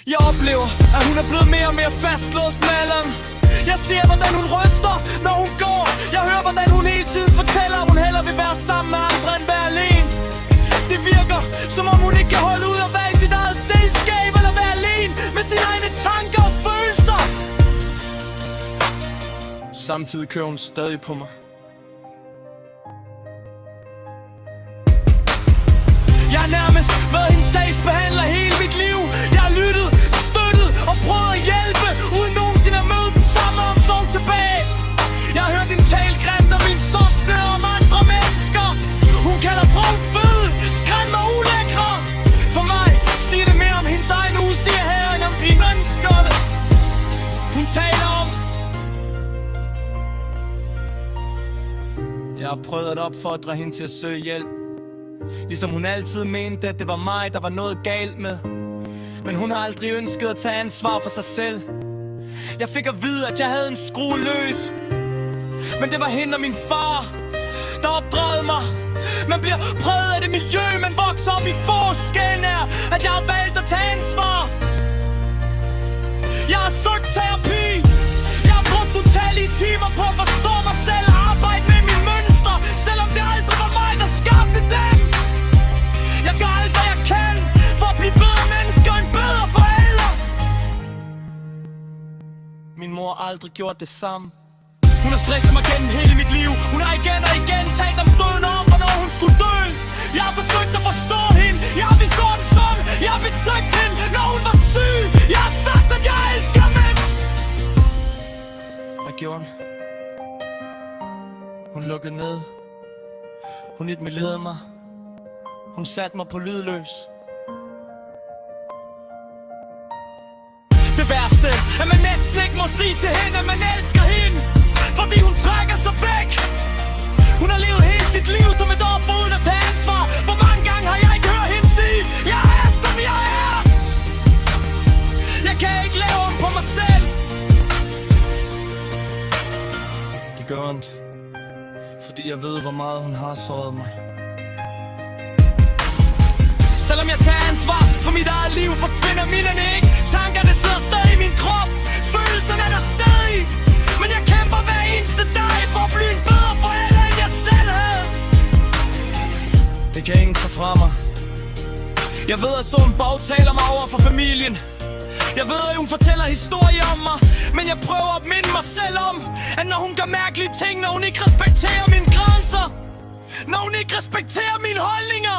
Jeg oplever, at hun er blevet mere og mere fastlåst med alderen. Jeg ser, hvordan hun ryster, når hun går. Jeg hører, hvordan hun hele tiden fortæller, at hun hellere vil være sammen med andre end være alene. Det virker, som om hun ikke kan holde ud at være i sit eget selskab, eller være alene med sine egne tanker og følelser. Samtidig kører hun stadig på mig. Jeg har nærmest været hendes sagsbehandler hele mit liv. Jeg har lyttet, støttet og prøvet at hjælpe, uden nogensinde at møde den samme omsorg tilbage. Jeg har hørt hende tale grimt om min søstre og om andre mennesker. Hun kalder brug fed, grim og ulækre. For mig siger det mere om hendes egen usiger her, end om de menneskerne hun taler om. Jeg har prøvet at opfordre hende til at søge hjælp, ligesom hun altid mente, at det var mig, der var noget galt med. Men hun har aldrig ønsket at tage ansvar for sig selv. Jeg fik at vide, at jeg havde en skrue løs, men det var hende og min far, der opdragede mig. Man bliver præget af det miljø, man vokser op i. Forskellen er, at jeg har valgt at tage ansvar. Jeg har søgt terapi. Jeg har brugt utallige timer på at forstå mig selv og arbejde med mine mønstre, selvom det aldrig var mig, der skabte dem. Jeg gør alt, hvad jeg kan for at blive bedre mennesker, en bedre forælder. Min mor har aldrig gjort det samme. Hun har stresset mig gennem hele mit liv. Hun har igen og igen talt om døden og om, hvornår hun skulle dø. Jeg har forsøgt at forstå hende. Jeg har vist sådan som. Jeg har besøgt hende, når hun var syg. Jeg har sagt, at jeg elsker hende. Hvad gjorde hun? Hun lukkede ned. Hun ignorerede mig. Hun satte mig på lydløs. Det værste, at man næsten ikke må sige til hende, at man elsker hende, fordi hun trækker sig væk. Hun har levet hele sit liv som et offer uden at tage ansvar. Hvor mange gange har jeg ikke hørt hende sige, jeg er som jeg er. Jeg kan ikke lave om på mig selv. Det gør ondt, fordi jeg ved, hvor meget hun har såret mig. Selvom jeg tager ansvar for mit eget liv, forsvinder minderne ikke. Tankerne sidder stadig i min krop. Følelserne er der stadig. Men jeg kæmper hver eneste dag for at blive en bedre forælder, end jeg selv havde. Det kan ingen tage fra mig. Jeg ved, at sådan bagtaler mig over for familien. Jeg ved, at hun fortæller historier om mig, men jeg prøver at minde mig selv om, at når hun gør mærkelige ting, når hun ikke respekterer mine grænser, når hun ikke respekterer mine holdninger,